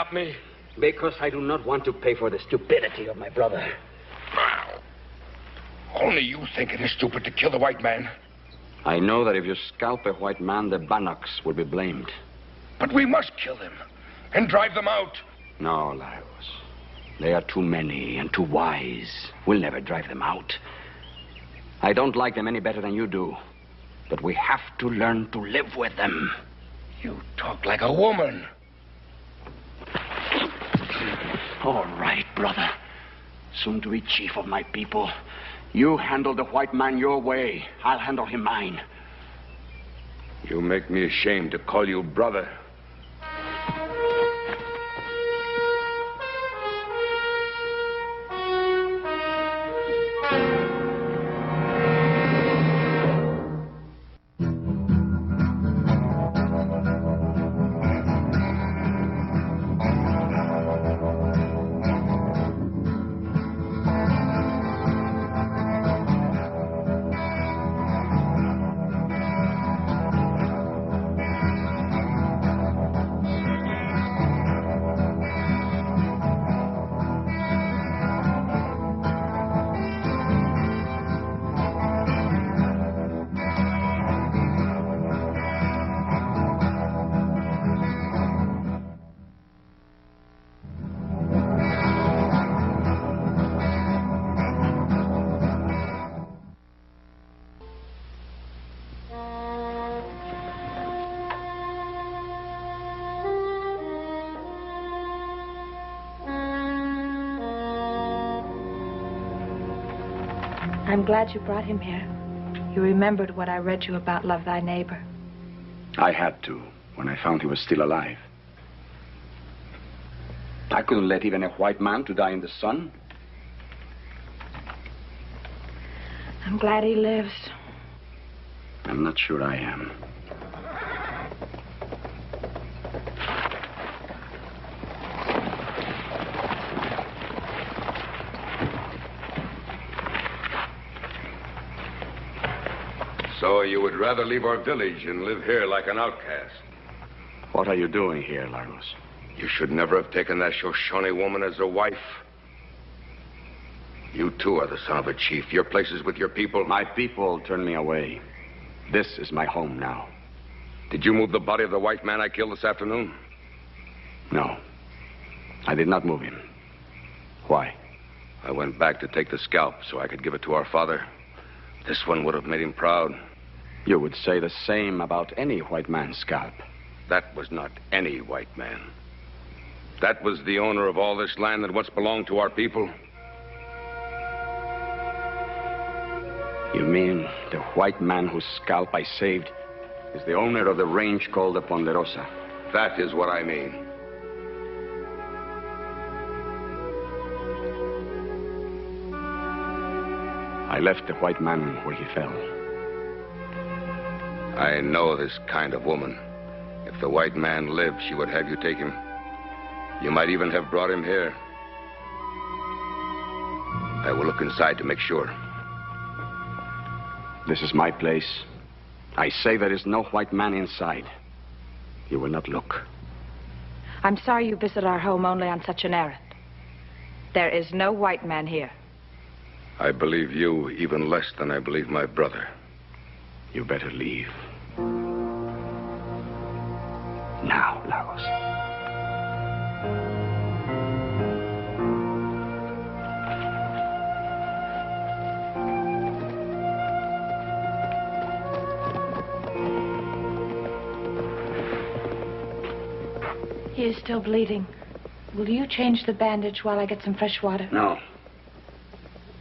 stop me? Because I do not want to pay for the stupidity of my brother. Wow. Only you think it is stupid to kill the white man. I know that if you scalp a white man, the Bannocks will be blamed. But we must kill them and drive them out. No, Lagos. They are too many and too wise. We'll never drive them out. I don't like them any better than you do. But we have to learn to live with them. You talk like a woman. All right, brother. Soon to be chief of my people. You handle the white man your way. I'll handle him mine. You make me ashamed to call you brother. I'm glad you brought him here. You remembered what I read you about Love Thy Neighbor. I had to, when I found he was still alive. I couldn't let even a white man to die in the sun. I'm glad he lives. I'm not sure I am. So you would rather leave our village and live here like an outcast? What are you doing here, Lagos? You should never have taken that Shoshone woman as a wife. You too are the son of a chief. Your place is with your people. My people turned me away. This is my home now. Did you move the body of the white man I killed this afternoon? No. I did not move him. Why? I went back to take the scalp so I could give it to our father. This one would have made him proud. You would say the same about any white man's scalp. That was not any white man. That was the owner of all this land that once belonged to our people. You mean the white man whose scalp I saved is the owner of the range called the Ponderosa? That is what I mean. I left the white man where he fell. I know this kind of woman. If the white man lived, she would have you take him. You might even have brought him here. I will look inside to make sure. This is my place. I say there is no white man inside. You will not look. I'm sorry you visit our home only on such an errand. There is no white man here. I believe you even less than I believe my brother. You better leave. Now, Lagos. He is still bleeding. Will you change the bandage while I get some fresh water? No.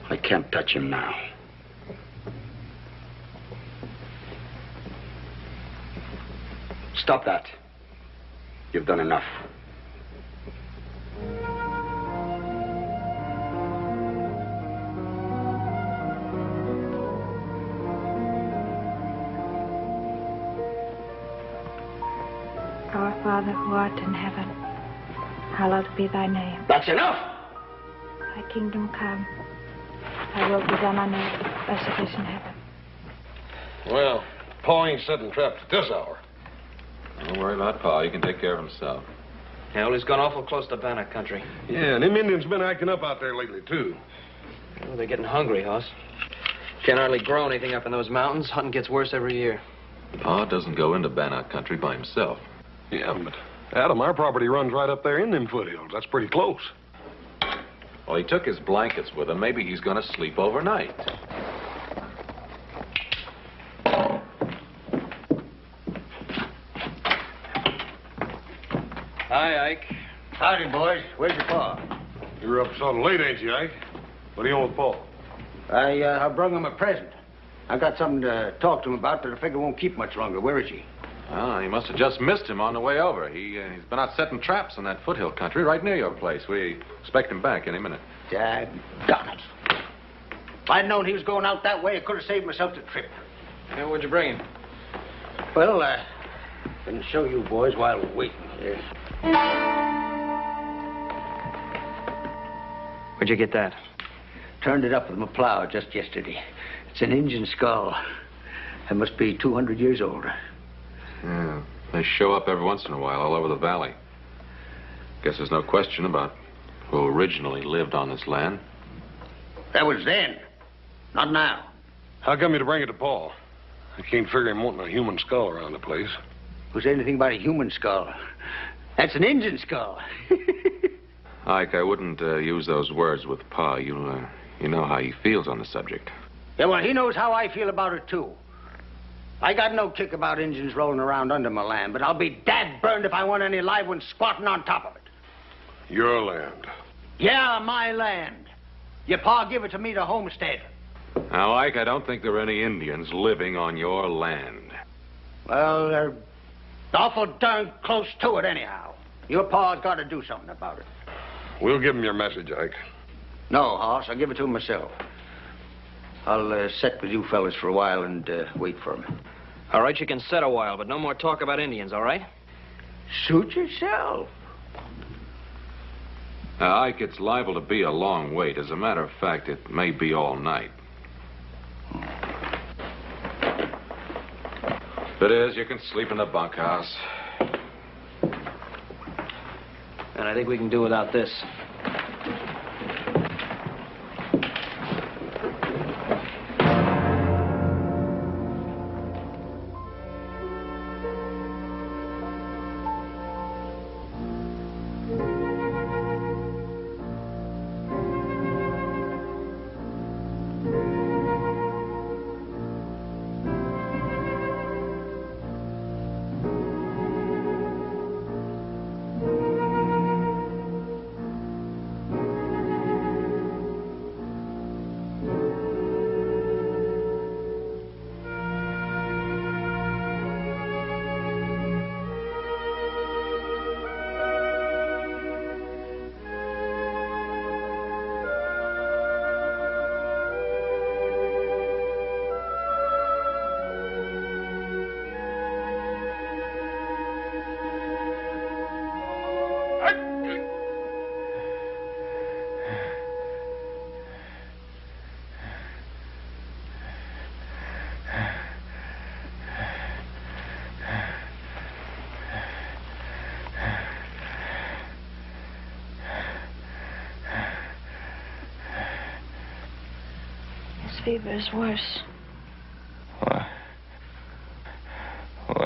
I can't touch him now. Stop that. You've done enough. Our Father who art in heaven, hallowed be thy name. That's enough! Thy kingdom come. Thy will be done on earth as it is in heaven. Well, Pa ain't setting traps at this hour. Don't worry about Pa. He can take care of himself. Yeah, well, he's gone awful close to Bannock country. Yeah, and them Indians been acting up out there lately, too. Well, they're getting hungry, Hoss. Can't hardly grow anything up in those mountains. Hunting gets worse every year. Pa doesn't go into Bannock country by himself. Yeah, but Adam, our property runs right up there in them foothills. That's pretty close. Well, he took his blankets with him. Maybe he's going to sleep overnight. Hi, Ike. Howdy, boys. Where's your pa? You're up sort of late, ain't you, Ike? What do you want with Paul? I brung him a present. I got something to talk to him about that I figure won't keep much longer. Where is he? Oh, he must have just missed him on the way over. He's been out setting traps in that foothill country right near your place. We expect him back any minute. Daggone it. If I'd known he was going out that way, I could have saved myself the trip. Yeah, what'd you bring him? Well, I can show you boys while we're waiting here. Where'd you get that? Turned it up with my plow just yesterday. It's an Indian skull. It must be 200 years old. Yeah, they show up every once in a while all over the valley. Guess there's no question about who originally lived on this land. That was then, not now. How come you to bring it to Paul? I can't figure him wanting a human skull around the place. Was anything about a human skull? That's an Indian skull. Ike, I wouldn't use those words with Pa. You know how he feels on the subject. Yeah, well, he knows how I feel about it, too. I got no kick about Indians rolling around under my land, but I'll be dad-burned if I want any live ones squatting on top of it. Your land. Yeah, my land. Your pa give it to me to homestead. Now, Ike, I don't think there are any Indians living on your land. Well, they're awful darn close to it anyhow. Your pa's got to do something about it. We'll give him your message, Ike. No, Hoss, I'll give it to him myself. I'll sit with you fellas for a while and wait for him. All right, you can sit a while, but no more talk about Indians, all right? Suit yourself. Ike, it's liable to be a long wait. As a matter of fact, it may be all night. If it is, you can sleep in the bunkhouse. And I think we can do without this. Fever is worse. Why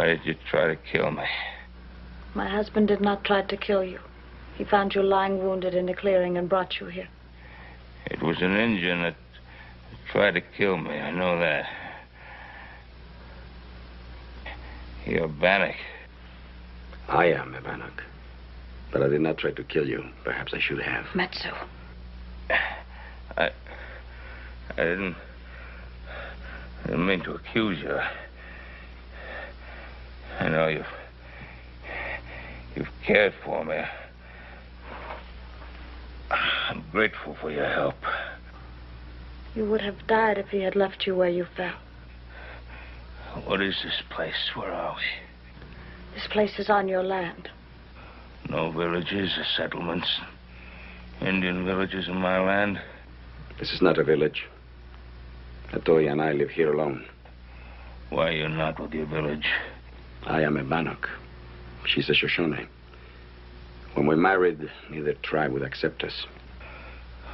did you try to kill me? My husband did not try to kill you. He found you lying wounded in a clearing and brought you here. It was an Indian that tried to kill me. I know that. You're Bannock. I am a Bannock. But I did not try to kill you. Perhaps I should have. Matsu. I didn't mean to accuse you. I know you've cared for me. I'm grateful for your help. You would have died if he had left you where you fell. What is this place? Where are we? This place is on your land. No villages or settlements. Indian villages in my land. This is not a village. Latoya and I live here alone. Why you're not with your village? I am a Bannock. She's a Shoshone. When we married, neither tribe would accept us.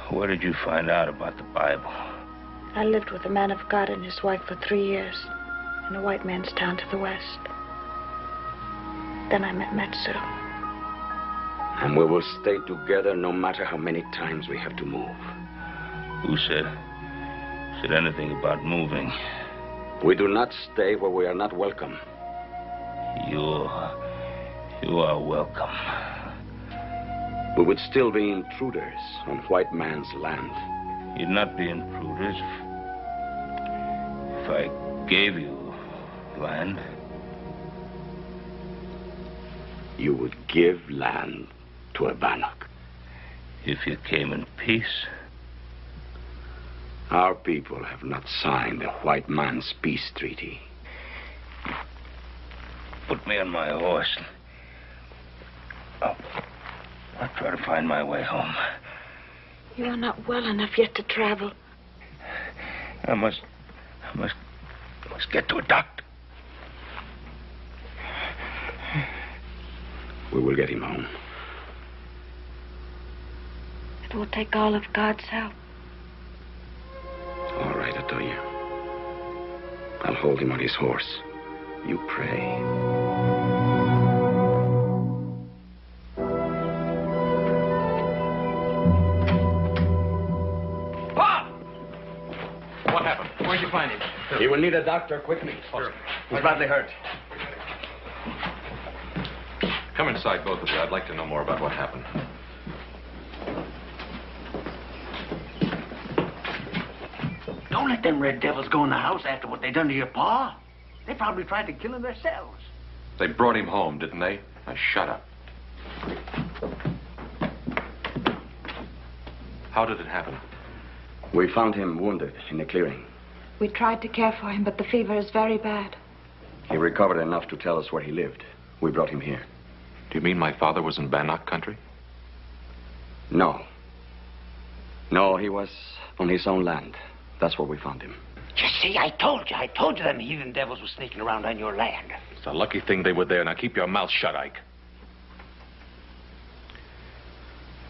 What did you find out about the Bible? I lived with a man of God and his wife for 3 years in a white man's town to the west. Then I met Matsu. And we will stay together no matter how many times we have to move. Who said anything about moving? We do not stay where we are not welcome. You are welcome. We would still be intruders on white man's land. You'd not be intruders if I gave you land. You would give land to a Bannock. If you came in peace. Our people have not signed the white man's peace treaty. Put me on my horse. I'll try to find my way home. You are not well enough yet to travel. I must get to a doctor. We will get him home. It will take all of God's help. All right, Atoya. I'll hold him on his horse. You pray. Bob! What happened? Where'd you find him? He will need a doctor quickly. Sure. He's badly hurt. Come inside, both of you. I'd like to know more about what happened. Don't let them red devils go in the house after what they done to your pa. They probably tried to kill him themselves. They brought him home, didn't they? Now, shut up. How did it happen? We found him wounded in the clearing. We tried to care for him, but the fever is very bad. He recovered enough to tell us where he lived. We brought him here. Do you mean my father was in Bannock country? No. No, he was on his own land. That's where we found him. You see, I told you them heathen devils were sneaking around on your land. It's a lucky thing they were there. Now keep your mouth shut, Ike.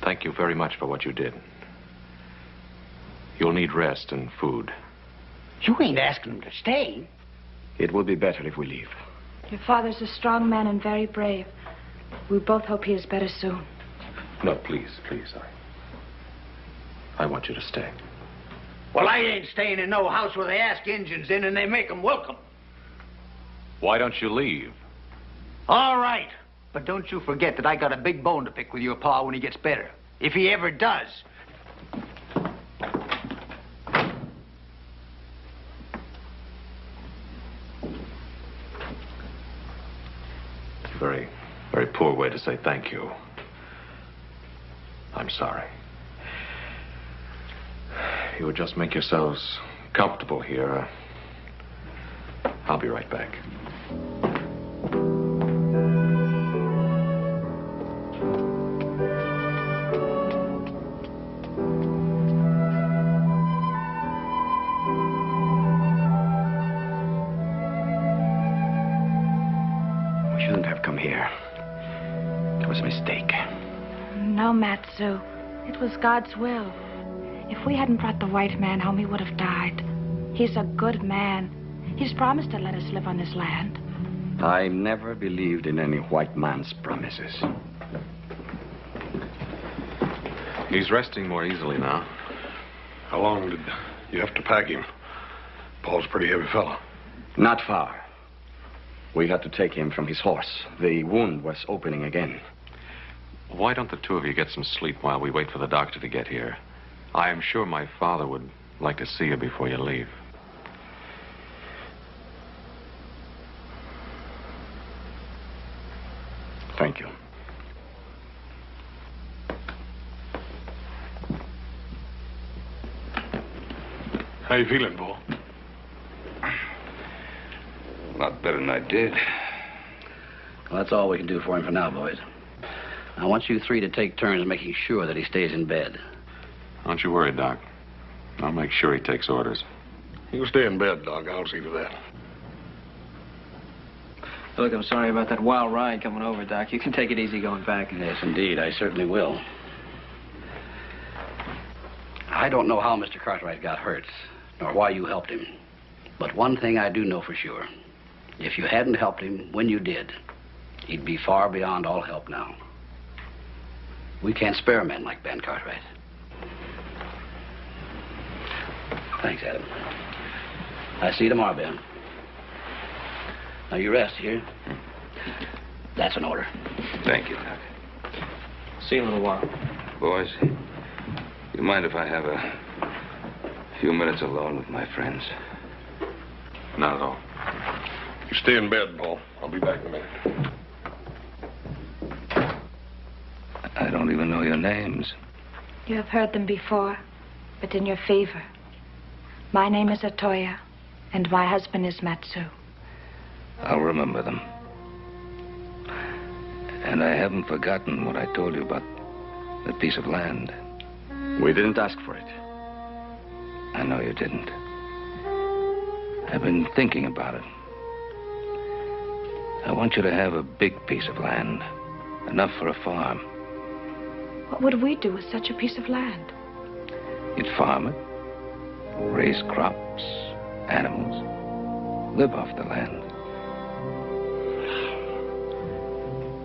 Thank you very much for what you did. You'll need rest and food. You ain't asking them to stay. It will be better if we leave. Your father's a strong man and very brave. We both hope he is better soon. No, please, please. I want you to stay. Well, I ain't staying in no house where they ask Injuns in and they make them welcome. Why don't you leave? All right. But don't you forget that I got a big bone to pick with your pa when he gets better. If he ever does. Very, very poor way to say thank you. I'm sorry. You would just make yourselves comfortable here. I'll be right back. We shouldn't have come here. It was a mistake. No, Matsu. It was God's will. If we hadn't brought the white man home, he would have died. He's a good man. He's promised to let us live on this land. I never believed in any white man's promises. He's resting more easily now. How long did you have to pack him? Paul's a pretty heavy fella. Not far. We had to take him from his horse. The wound was opening again. Why don't the two of you get some sleep while we wait for the doctor to get here? I am sure my father would like to see you before you leave. Thank you. How you feeling, Paul? A lot better than I did. Well, that's all we can do for him for now, boys. I want you three to take turns making sure that he stays in bed. Don't you worry, Doc. I'll make sure he takes orders. He'll stay in bed, Doc. I'll see to that. Look, I'm sorry about that wild ride coming over, Doc. You can take it easy going back. Yes, indeed. I certainly will. I don't know how Mr. Cartwright got hurt, nor why you helped him. But one thing I do know for sure. If you hadn't helped him when you did, he'd be far beyond all help now. We can't spare men like Ben Cartwright. Thanks, Adam. I'll see you tomorrow, Ben. Now, you rest here. That's an order. Thank you, Doc. See you in a little while. Boys, you mind if I have a few minutes alone with my friends? Not at all. You stay in bed, Paul. I'll be back in a minute. I don't even know your names. You have heard them before, but in your favor. My name is Otoya, and my husband is Matsu. I'll remember them. And I haven't forgotten what I told you about that piece of land. We didn't ask for it. I know you didn't. I've been thinking about it. I want you to have a big piece of land, enough for a farm. What would we do with such a piece of land? You'd farm it, raise crops, animals, live off the land.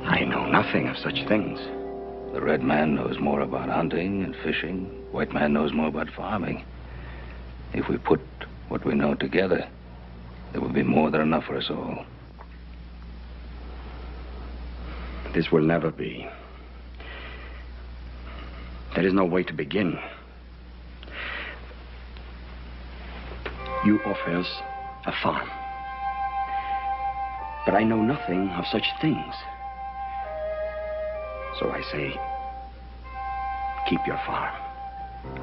I know nothing of such things. The red man knows more about hunting and fishing. White man knows more about farming. If we put what we know together, there will be more than enough for us all. This will never be. There is no way to begin. You offer us a farm. But I know nothing of such things. So I say, keep your farm.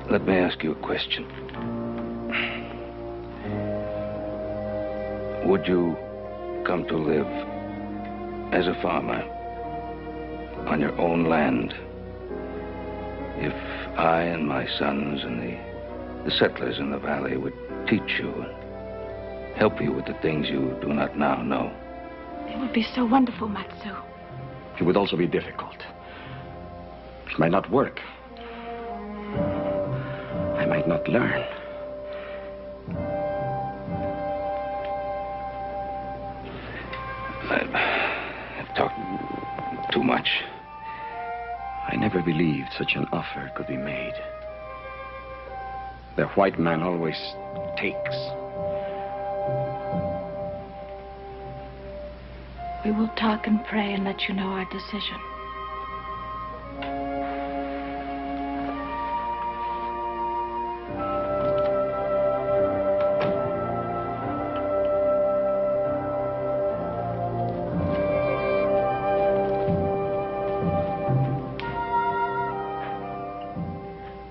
Let me ask you a question. Would you come to live as a farmer on your own land if I and my sons and the settlers in the valley would teach you and help you with the things you do not now know? It would be so wonderful, Matsu. It would also be difficult. It might not work. I might not learn. I've talked too much. I never believed such an offer could be made. The white man always takes. We will talk and pray and let you know our decision.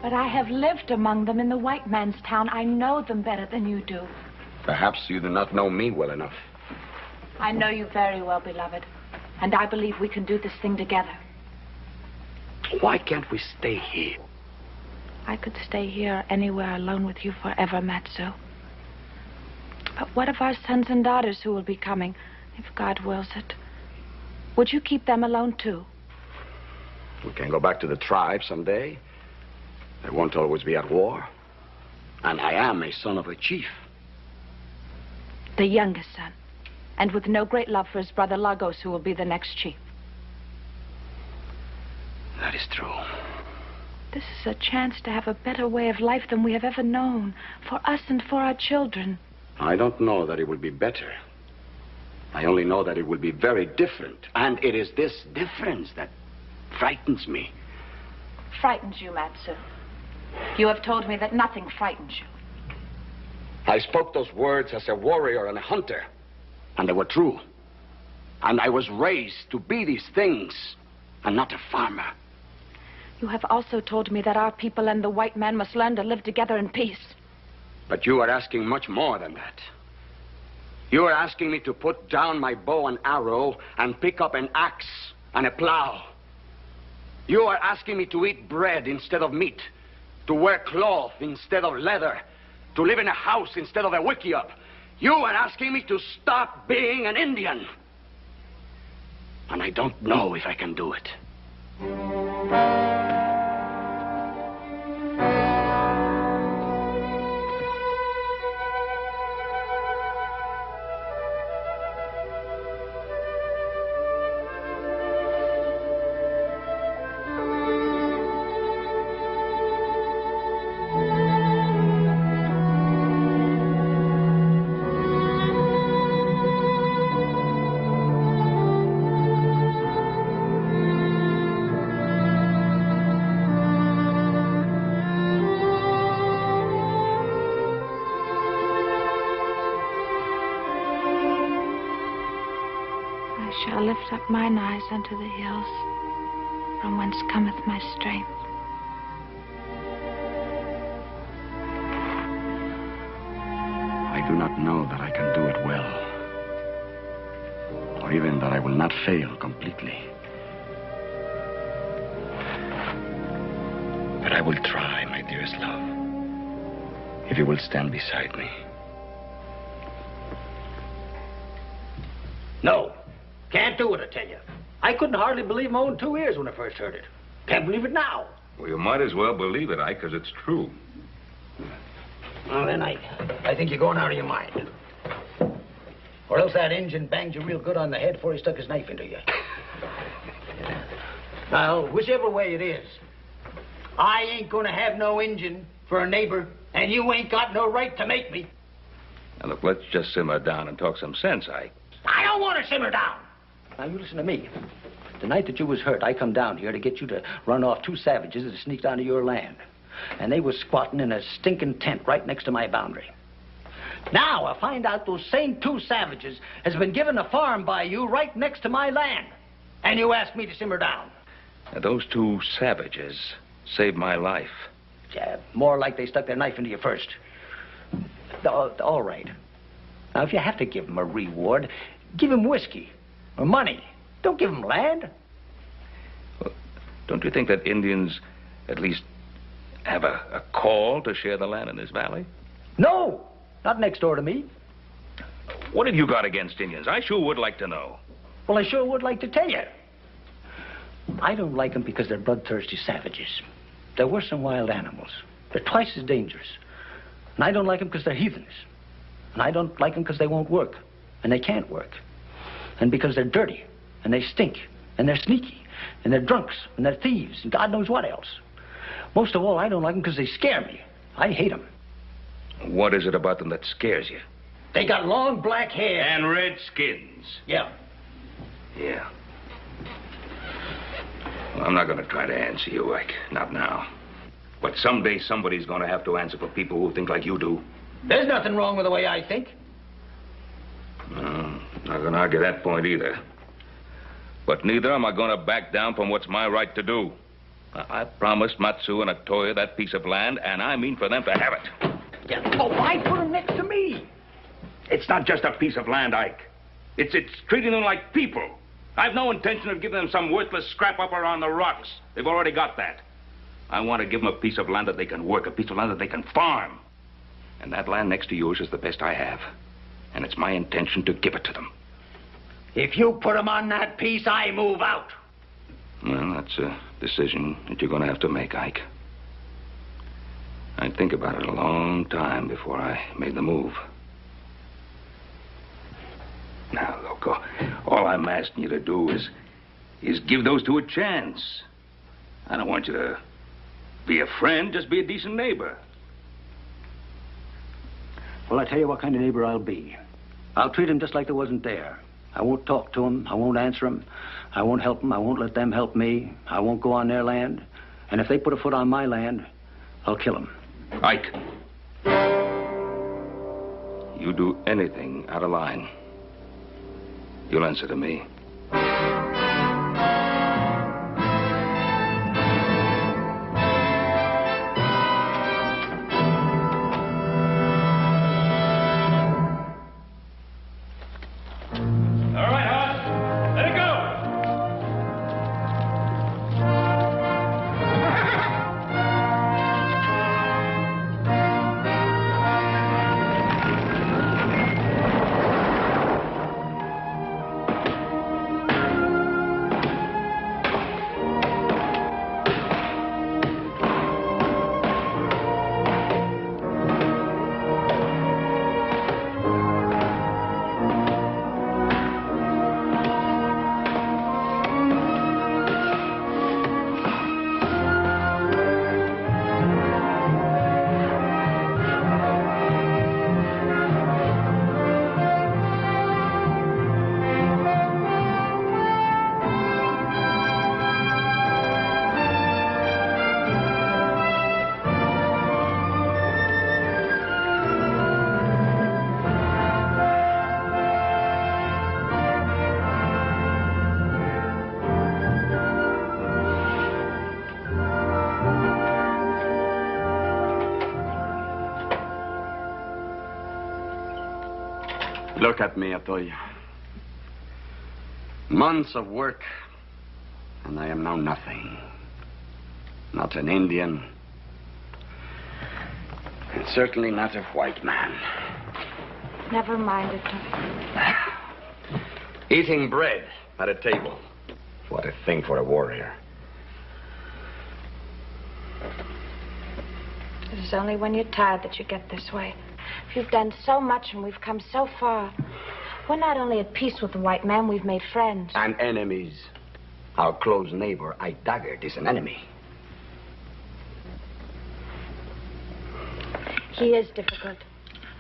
But I have lived among them in the white man's town. I know them better than you do. Perhaps you do not know me well enough. I know you very well, beloved. And I believe we can do this thing together. Why can't we stay here? I could stay here anywhere alone with you forever, Matsu. But what of our sons and daughters who will be coming, if God wills it? Would you keep them alone, too? We can go back to the tribe someday. They won't always be at war. And I am a son of a chief. The youngest son. And with no great love for his brother Lagos, who will be the next chief. That is true. This is a chance to have a better way of life than we have ever known. For us and for our children. I don't know that it will be better. I only know that it will be very different. And it is this difference that frightens me. Frightens you, Matsu? You have told me that nothing frightens you. I spoke those words as a warrior and a hunter. And they were true. And I was raised to be these things and not a farmer. You have also told me that our people and the white man must learn to live together in peace. But you are asking much more than that. You are asking me to put down my bow and arrow and pick up an axe and a plow. You are asking me to eat bread instead of meat, to wear cloth instead of leather, to live in a house instead of a wickiup. You are asking me to stop being an Indian. And I don't know if I can do it. I shall lift up mine eyes unto the hills, from whence cometh my strength. I do not know that I can do it well, or even that I will not fail completely. But I will try, my dearest love, if you will stand beside me. No. Can't do it, I tell you. I couldn't hardly believe my own 2 ears when I first heard it. Can't believe it now. Well, you might as well believe it, Ike, because it's true. Well, then, I think you're going out of your mind. Or else that Injun banged you real good on the head before he stuck his knife into you. Well, whichever way it is, I ain't gonna have no Injun for a neighbor, and you ain't got no right to make me. Now, look, let's just simmer down and talk some sense, Ike. I don't want to simmer down. Now, you listen to me. The night that you was hurt, I come down here to get you to run off 2 savages that sneaked onto your land. And they was squatting in a stinking tent right next to my boundary. Now, I find out those same 2 savages has been given a farm by you right next to my land. And you ask me to simmer down. Now, those 2 savages saved my life. Yeah, more like they stuck their knife into you first. All right. Now, if you have to give them a reward, give them whiskey or money. Don't give them land. Well, don't you think that Indians at least have a call to share the land in this valley? No, not next door to me. What have you got against Indians? I sure would like to know. Well, I sure would like to tell you. I don't like them because they're bloodthirsty savages. They're worse than wild animals. They're twice as dangerous. And I don't like them because they're heathens. And I don't like them because they won't work. And they can't work. And because they're dirty. And they stink. And they're sneaky. And they're drunks. And they're thieves. And God knows what else. Most of all, I don't like them because they scare me. I hate them. What is it about them that scares you? They got long black hair. And red skins. Yeah. Yeah. Well, I'm not going to try to answer you, Ike. Not now. But someday somebody's going to have to answer for people who think like you do. There's nothing wrong with the way I think. No, not going to argue that point either. But neither am I going to back down from what's my right to do. I promised Matsu and Atoya that piece of land, and I mean for them to have it. Yeah. Oh, why put them next to me? It's not just a piece of land, Ike. It's treating them like people. I've no intention of giving them some worthless scrap up around the rocks. They've already got that. I want to give them a piece of land that they can work, a piece of land that they can farm. And that land next to yours is the best I have. And it's my intention to give it to them. If you put them on that piece, I move out. Well, that's a decision that you're going to have to make, Ike. I'd think about it a long time before I made the move. Now, look, all I'm asking you to do is give those 2 a chance. I don't want you to be a friend, just be a decent neighbor. Well, I tell you what kind of neighbor I'll be. I'll treat him just like they wasn't there. I won't talk to him. I won't answer him. I won't help them. I won't let them help me. I won't go on their land. And if they put a foot on my land, I'll kill them. Ike, you do anything out of line, you'll answer to me. Look at me, Atoya. Months of work, and I am now nothing. Not an Indian, and certainly not a white man. Never mind, Atoya. Eating bread at a table. What a thing for a warrior. It is only when you're tired that you get this way. If you've done so much and we've come so far, we're not only at peace with the white man, we've made friends. And enemies. Our close neighbor, Ike Daggett, is an enemy. He is difficult.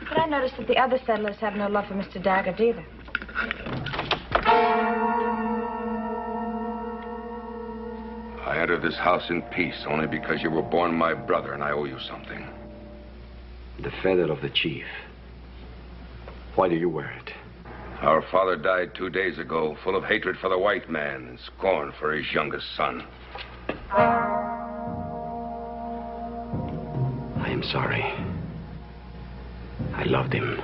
But I noticed that the other settlers have no love for Mr. Daggett either. I entered this house in peace only because you were born my brother and I owe you something. The feather of the chief. Why do you wear it? Our father died 2 days ago, full of hatred for the white man and scorn for his youngest son. I am sorry. I loved him.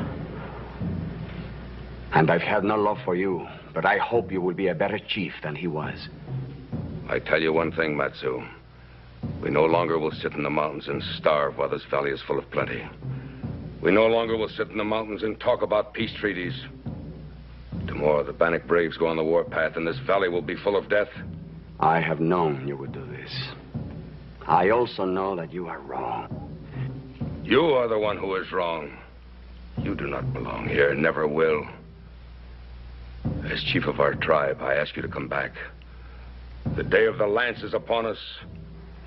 And I've had no love for you, but I hope you will be a better chief than he was. I tell you one thing, Matsu. We no longer will sit in the mountains and starve while this valley is full of plenty. We no longer will sit in the mountains and talk about peace treaties. Tomorrow, the Bannock braves go on the warpath, and this valley will be full of death. I have known you would do this. I also know that you are wrong. You are the one who is wrong. You do not belong here, never will. As chief of our tribe, I ask you to come back. The day of the lance is upon us.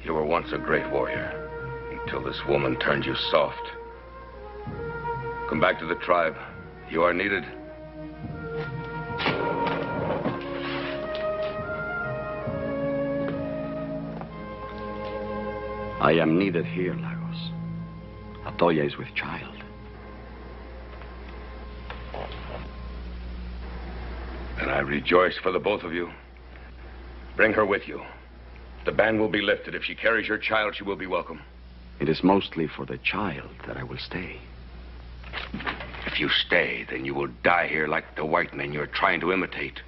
You were once a great warrior, until this woman turned you soft. Come back to the tribe. You are needed. I am needed here, Lagos. Atoya is with child. And I rejoice for the both of you. Bring her with you. The ban will be lifted. If she carries your child, she will be welcome. It is mostly for the child that I will stay. If you stay, then you will die here like the white men you're trying to imitate.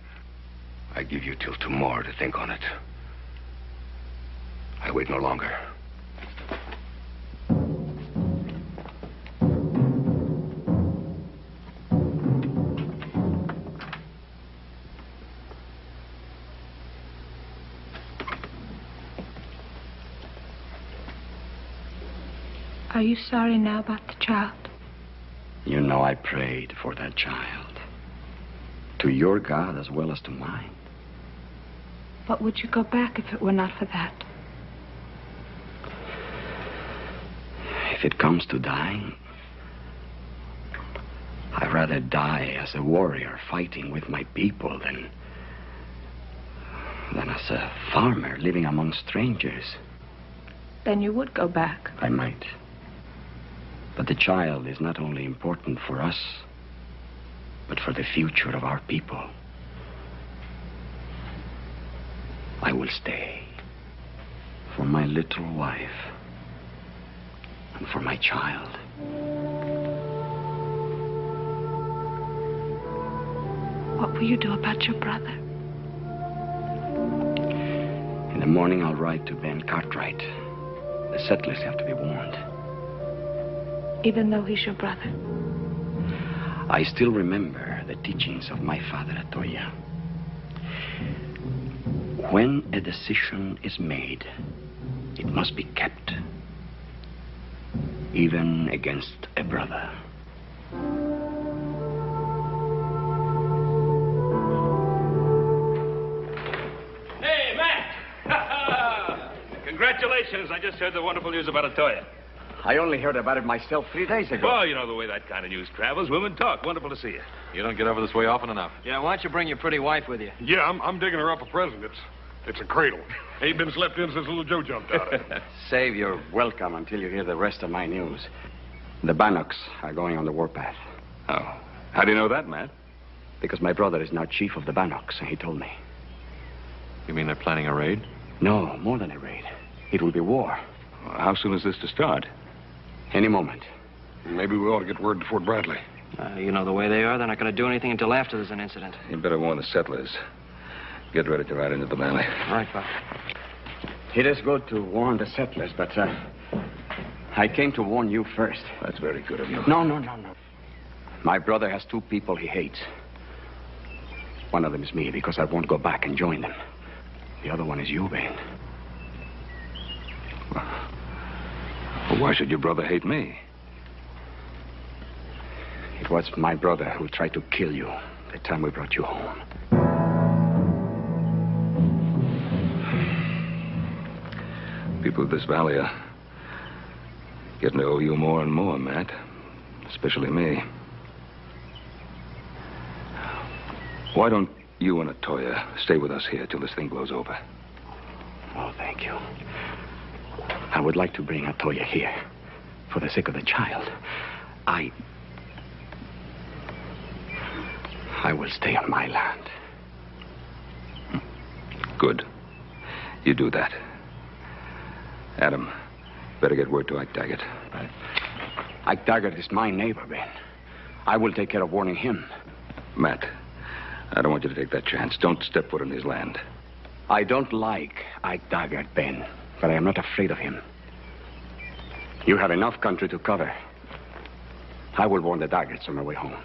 I give you till tomorrow to think on it. I wait no longer. Are you sorry now about the child? You know I prayed for that child. To your God as well as to mine. But would you go back if it were not for that? If it comes to dying, I'd rather die as a warrior fighting with my people than as a farmer living among strangers. Then you would go back. I might. But the child is not only important for us, but for the future of our people. I will stay. For my little wife. And for my child. What will you do about your brother? In the morning, I'll ride to Ben Cartwright. The settlers have to be warned. Even though he's your brother? I still remember the teachings of my father, Atoya. When a decision is made, it must be kept. Even against a brother. Hey, Matt! Congratulations. I just heard the wonderful news about Atoya. I only heard about it myself 3 days ago. Well, you know the way that kind of news travels. Women talk. Wonderful to see you. You don't get over this way often enough. Yeah, why don't you bring your pretty wife with you? Yeah, I'm digging her up a present. It's a cradle. Ain't been slept in since little Joe jumped out of it. Save your welcome until you hear the rest of my news. The Bannocks are going on the warpath. Oh. How do you know that, Matt? Because my brother is now chief of the Bannocks, and he told me. You mean they're planning a raid? No, more than a raid. It will be war. Well, how soon is this to start? Any moment. Maybe we ought to get word to Fort Bradley. You know the way they are. They're not going to do anything until after there's an incident. You better warn the settlers. Get ready to ride into the valley. All right, Pop. It is good to warn the settlers, but I came to warn you first. That's very good of you. No. My brother has two people he hates. One of them is me, because I won't go back and join them. The other one is you, Ben. Well, why should your brother hate me? It was my brother who tried to kill you the time we brought you home. People of this valley are getting to owe you more and more, Matt. Especially me. Why don't you and Atoya stay with us here till this thing blows over? Oh, thank you. I would like to bring Atoya here for the sake of the child. I will stay on my land. Good. You do that. Adam, better get word to Ike Daggett. Right. Ike Daggett is my neighbor, Ben. I will take care of warning him. Matt, I don't want you to take that chance. Don't step foot on his land. I don't like Ike Daggett, Ben, but I am not afraid of him. You have enough country to cover. I will warn the Daggetts on my way home.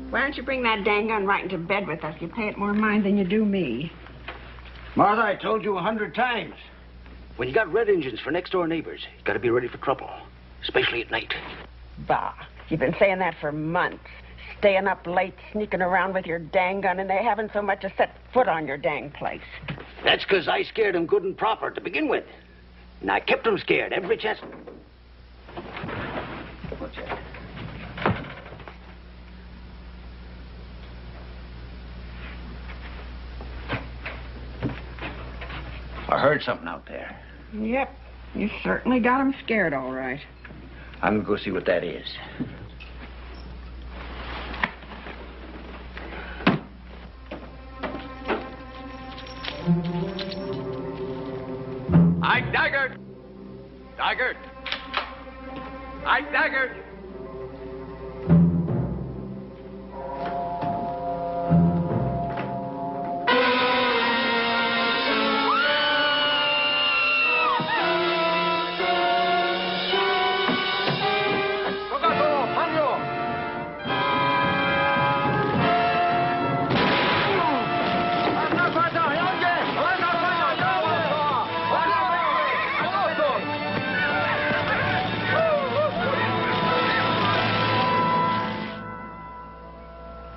Why don't you bring that dang gun right into bed with us? You pay it more mind than you do me. Martha, I told you 100 times. When you got red engines for next-door neighbors, you got to be ready for trouble, especially at night. Bah, you've been saying that for months. Staying up late, sneaking around with your dang gun, and they haven't so much as set foot on your dang place. That's because I scared them good and proper to begin with. And I kept them scared every chance. What's that? I heard something out there. Yep, you certainly got them scared, all right. I'm gonna go see what that is. Ike Daggett! Daggett! Ike Daggett!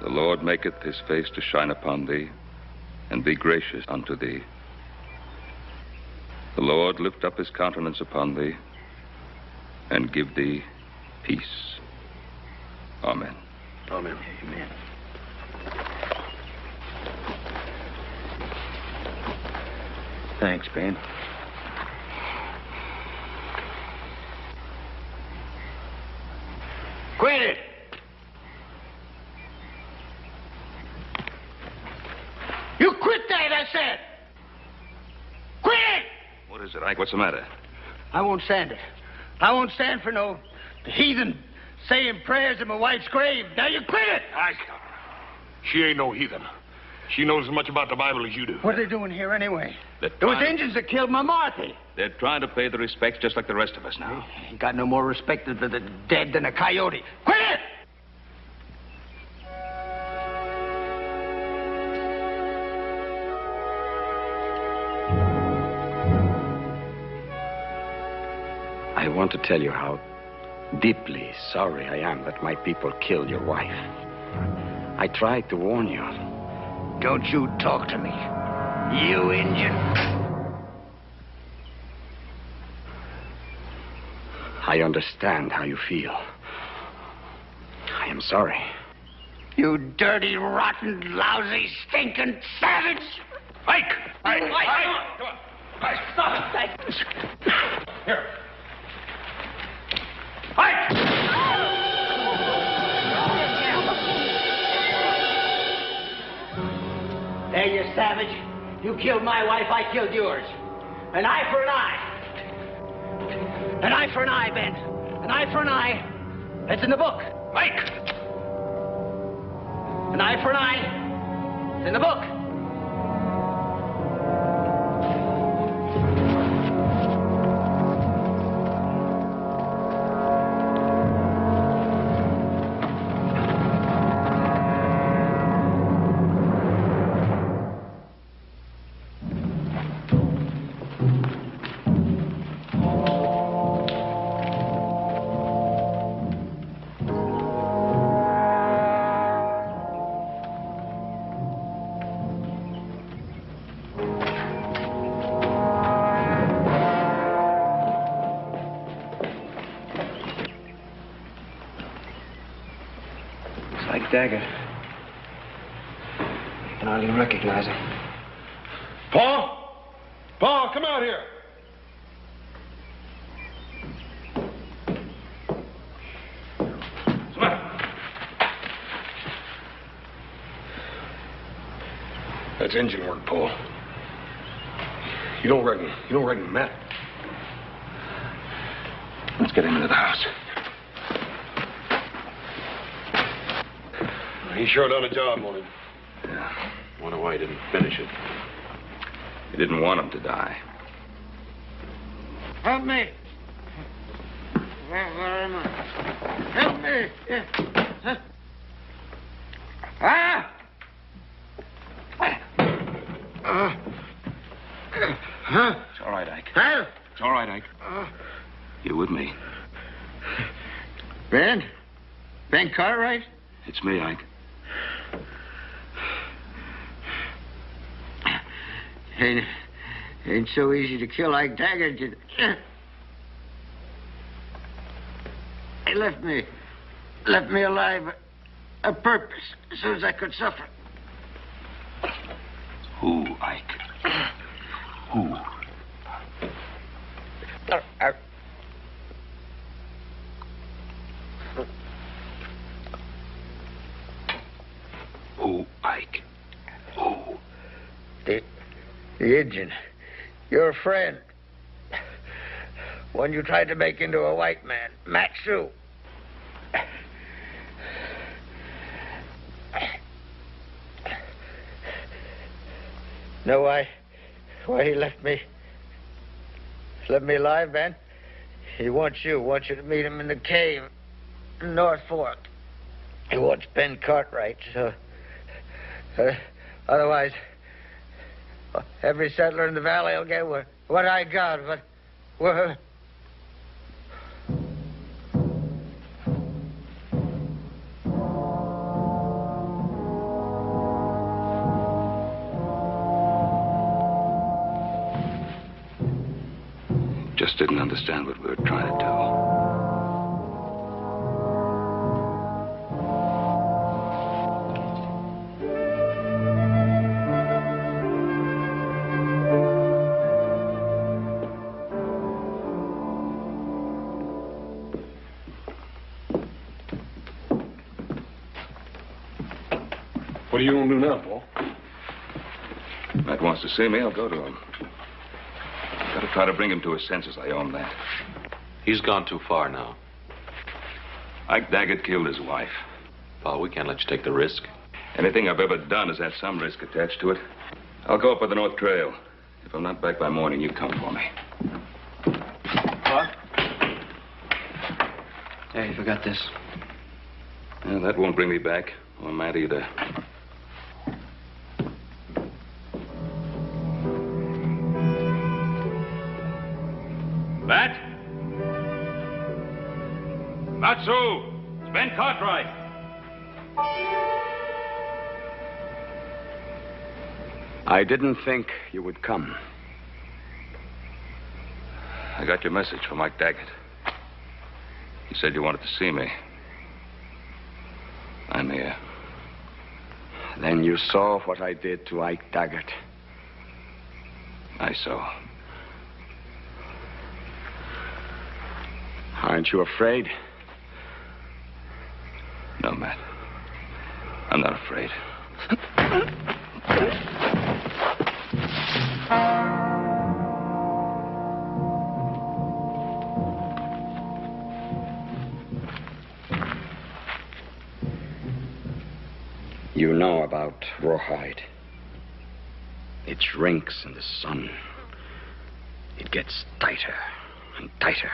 The Lord maketh his face to shine upon thee, and be gracious unto thee. The Lord lift up his countenance upon thee, and give thee peace. Amen. Amen. Amen. Thanks, Ben. Quit it! You quit that, I said! Quit it! What is it, Ike? What's the matter? I won't stand it. I won't stand for no heathen saying prayers at my wife's grave. Now you quit it! Ike, she ain't no heathen. She knows as much about the Bible as you do. What are they doing here anyway? They're It was trying- Indians that killed my Marthy. They're trying to pay the respects just like the rest of us now. Ain't got no more respect for the dead than a coyote. Quit it! I want to tell you how deeply sorry I am that my people killed your wife. I tried to warn you. Don't you talk to me, you Indian. I understand how you feel. I am sorry. You dirty, rotten, lousy, stinking savage! Ike! Ike! Come on. Ike, Stop it! here. There, you savage. You killed my wife, I killed yours. An eye for an eye. An eye for an eye, Ben. An eye for an eye. It's in the book. Ike! An eye for an eye. It's in the book. Dagger. I can hardly recognize him. Paul? Paul, come out here. Come on. That's engine work, Paul. You don't reckon Matt? Let's get him into the house. He sure done a job on him. Yeah. Wonder why he didn't finish it. He didn't want him to die. Help me. Where am I? Help me. Ah! It's all right, Ike. Help! It's all right, Ike. You with me? Ben? Ben Cartwright? It's me, Ike. Ain't so easy to kill like Dagger did. He left me alive a purpose so as I could suffer. Who, Ike? Who? Who, Ike? Who? The Indian. Your friend. One you tried to make into a white man. Matt Sue. Know why he left me alive, Ben? He wants you to meet him in the cave in North Fork. He wants Ben Cartwright, so otherwise every settler in the valley will get what I got, but just didn't understand what we were trying to do. What are you going to do now, Paul? Matt wants to see me, I'll go to him. Got to try to bring him to his senses, I own that. He's gone too far now. Ike Daggett killed his wife. Paul, we can't let you take the risk. Anything I've ever done has had some risk attached to it. I'll go up by the North Trail. If I'm not back by morning, you come for me. What? Hey, you forgot this. Well, that won't bring me back. Or Matt either. Matt? Matsu! It's Ben Cartwright. I didn't think you would come. I got your message from Mike Daggett. He said you wanted to see me. I'm here. Then you saw what I did to Ike Daggett. I saw. Aren't you afraid? No, Matt. I'm not afraid. You know about rawhide. It shrinks in the sun. It gets tighter and tighter.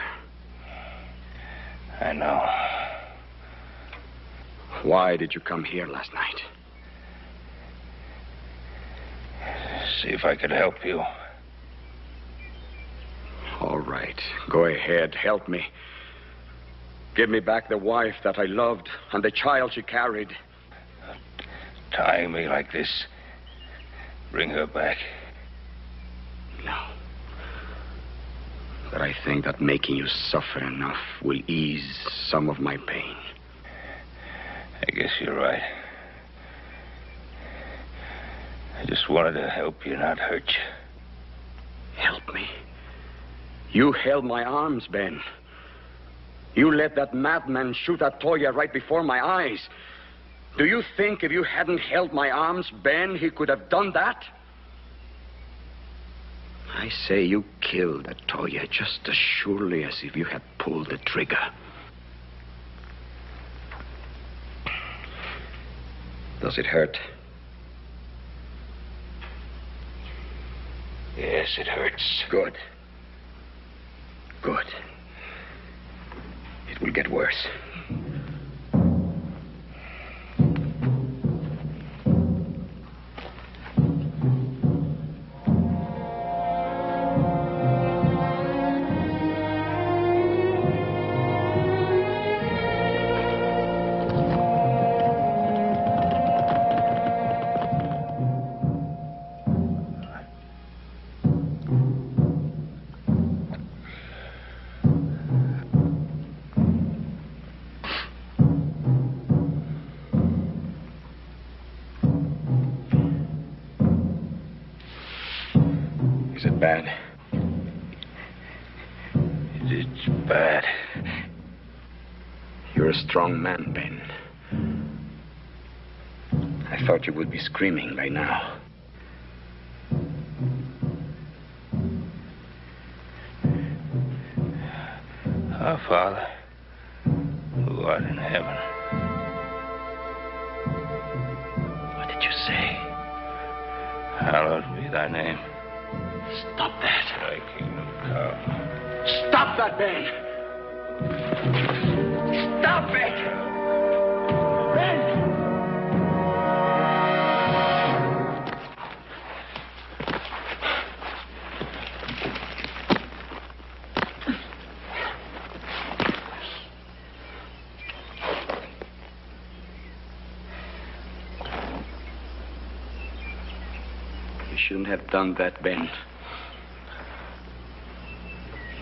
I know. Why did you come here last night? See if I could help you. All right. Go ahead. Help me. Give me back the wife that I loved and the child she carried. Tying me like this. Bring her back. No. But I think that making you suffer enough will ease some of my pain. I guess you're right. I just wanted to help you, not hurt you. Help me? You held my arms, Ben. You let that madman shoot at Toya right before my eyes. Do you think if you hadn't held my arms, Ben, he could have done that? I say you killed that Toya just as surely as if you had pulled the trigger. Does it hurt? Yes, it hurts. Good. Good. It will get worse. Is it bad? It's bad. You're a strong man, Ben. I thought you would be screaming by now. Our Father, who art in heaven. What did you say? Hallowed be thy name. Stop that. Thy kingdom come. Stop that, Ben! Stop it! Ben! You shouldn't have done that, Ben.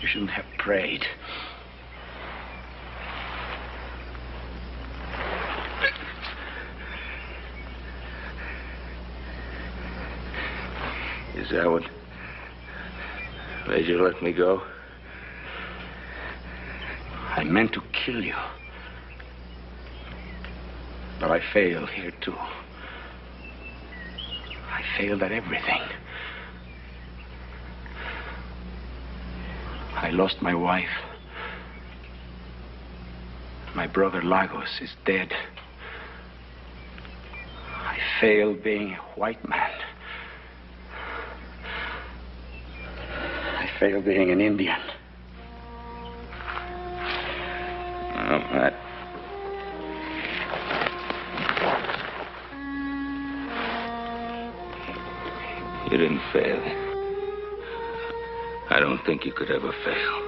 You shouldn't have prayed. Is that what made you let me go? I meant to kill you. But I failed here, too. I failed at everything. I lost my wife. My brother Lagos is dead. I failed being a white man. I failed being an Indian. Oh, Matt. You didn't fail. I don't think you could ever fail.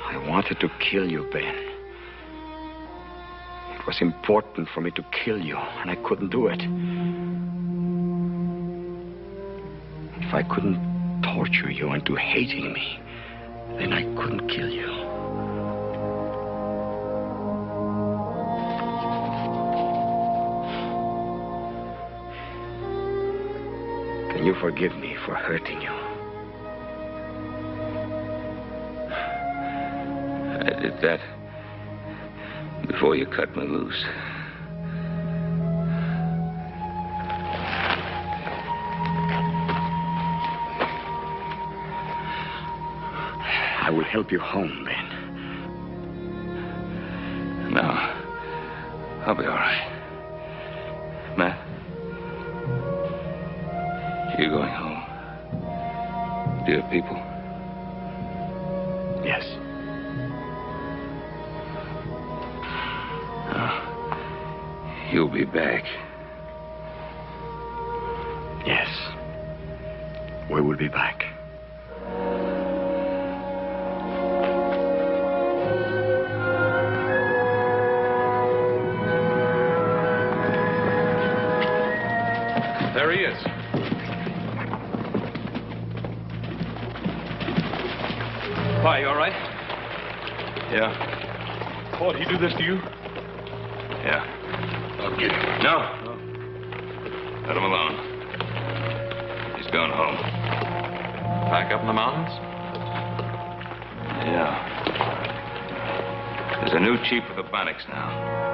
I wanted to kill you, Ben. It was important for me to kill you, and I couldn't do it. If I couldn't torture you into hating me, then I couldn't kill you. Can you forgive me for hurting you? I did that before you cut me loose. I will help you home, Ben. No. I'll be all right. Matt? You're going home. Dear people? Yes. You'll be back. Yes. We will be back. There he is. Why, you all right? Yeah. Paul, did he do this to you? Yeah. I'll get him. No. Let him alone. He's going home. Back up in the mountains? Yeah. There's a new chief of the Bannocks now.